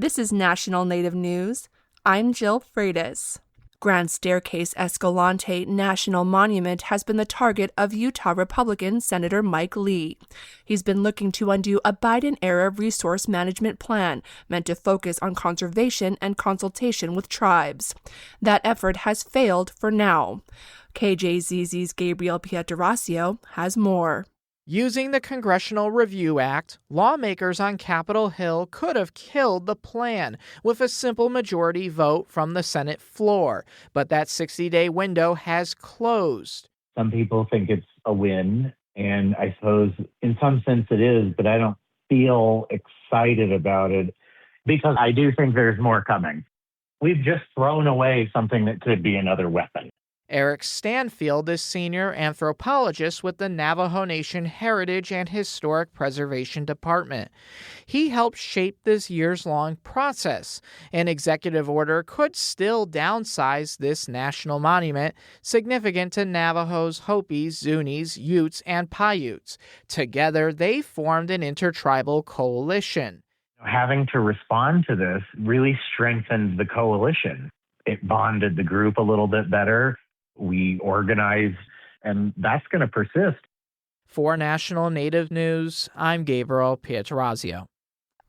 This is National Native News. I'm Jill Freitas. Grand Staircase-Escalante National Monument has been the target of Utah Republican Senator Mike Lee. He's been looking to undo a Biden-era resource management plan meant to focus on conservation and consultation with tribes. That effort has failed for now. KJZZ's Gabriel Pietrasio has more. Using the Congressional Review Act, lawmakers on Capitol Hill could have killed the plan with a simple majority vote from the Senate floor, but that 60-day window has closed. Some people think it's a win, and I suppose in some sense it is, but I don't feel excited about it because I do think there's more coming. We've just thrown away something that could be another weapon. Eric Stanfield is senior anthropologist with the Navajo Nation Heritage and Historic Preservation Department. He helped shape this years-long process. An executive order could still downsize this national monument, significant to Navajos, Hopis, Zunis, Utes, and Paiutes. Together, they formed an intertribal coalition. Having to respond to this really strengthened the coalition. It bonded the group a little bit better. We organize, and that's going to persist. For National Native News, I'm Gabriel Pietrasio.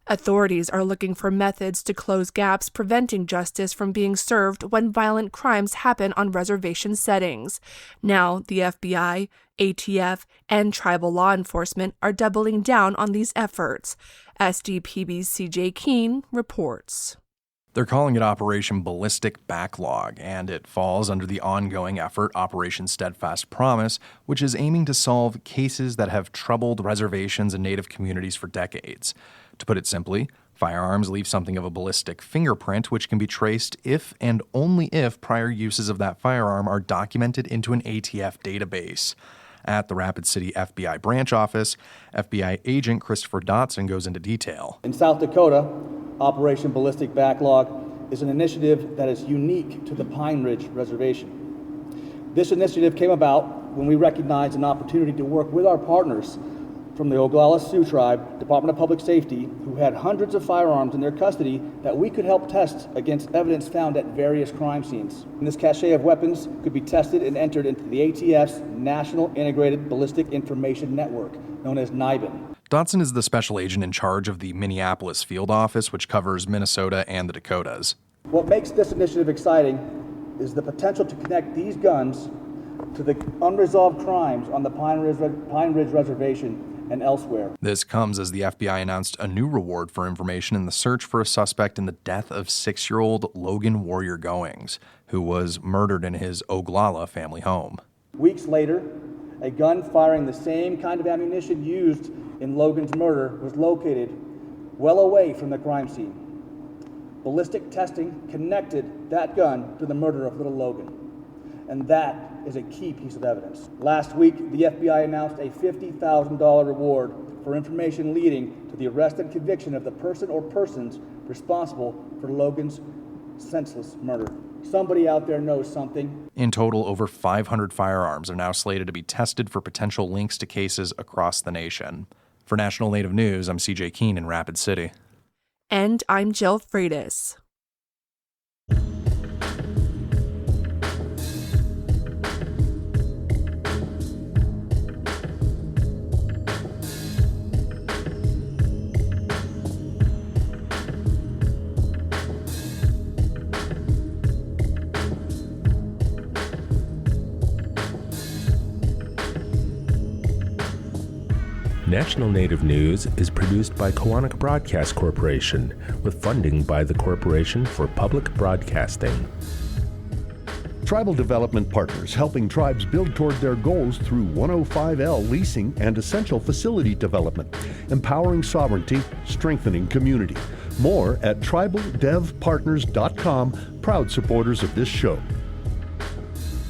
Authorities are looking for methods to close gaps preventing justice from being served when violent crimes happen on reservation settings. Now, the FBI, ATF, and tribal law enforcement are doubling down on these efforts. SDPB's CJ Keene reports. They're calling it Operation Ballistic Backlog, and it falls under the ongoing effort Operation Steadfast Promise, which is aiming to solve cases that have troubled reservations and Native communities for decades. To put it simply, firearms leave something of a ballistic fingerprint, which can be traced if and only if prior uses of that firearm are documented into an ATF database. At the Rapid City FBI branch office, FBI agent Christopher Dotson goes into detail. In South Dakota, Operation Ballistic Backlog is an initiative that is unique to the Pine Ridge Reservation. This initiative came about when we recognized an opportunity to work with our partners from the Oglala Sioux Tribe, Department of Public Safety, who had hundreds of firearms in their custody that we could help test against evidence found at various crime scenes. And this cache of weapons could be tested and entered into the ATF's National Integrated Ballistic Information Network, known as NIBIN. Dotson is the special agent in charge of the Minneapolis field office, which covers Minnesota and the Dakotas. What makes this initiative exciting is the potential to connect these guns to the unresolved crimes on the Pine Ridge Reservation and elsewhere. This comes as the FBI announced a new reward for information in the search for a suspect in the death of 6-year-old Logan Warrior Goings, who was murdered in his Oglala family home. Weeks later, a gun firing the same kind of ammunition used in Logan's murder was located well away from the crime scene. Ballistic testing connected that gun to the murder of little Logan, and that is a key piece of evidence. Last week, the FBI announced a $50,000 reward for information leading to the arrest and conviction of the person or persons responsible for Logan's senseless murder. Somebody out there knows something. In total, over 500 firearms are now slated to be tested for potential links to cases across the nation. For National Native News, I'm CJ Keene in Rapid City. And I'm Jill Freitas. National Native News is produced by Kawanak Broadcast Corporation with funding by the Corporation for Public Broadcasting. Tribal Development Partners, helping tribes build toward their goals through 105L leasing and essential facility development, empowering sovereignty, strengthening community. More at tribaldevpartners.com, proud supporters of this show.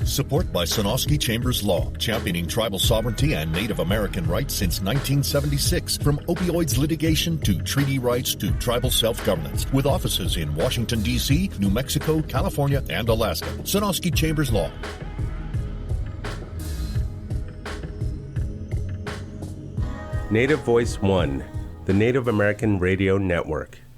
Support by Sonosky Chambers Law, championing tribal sovereignty and Native American rights since 1976. From opioids litigation to treaty rights to tribal self-governance. With offices in Washington, D.C., New Mexico, California, and Alaska. Sonosky Chambers Law. Native Voice One, the Native American Radio Network.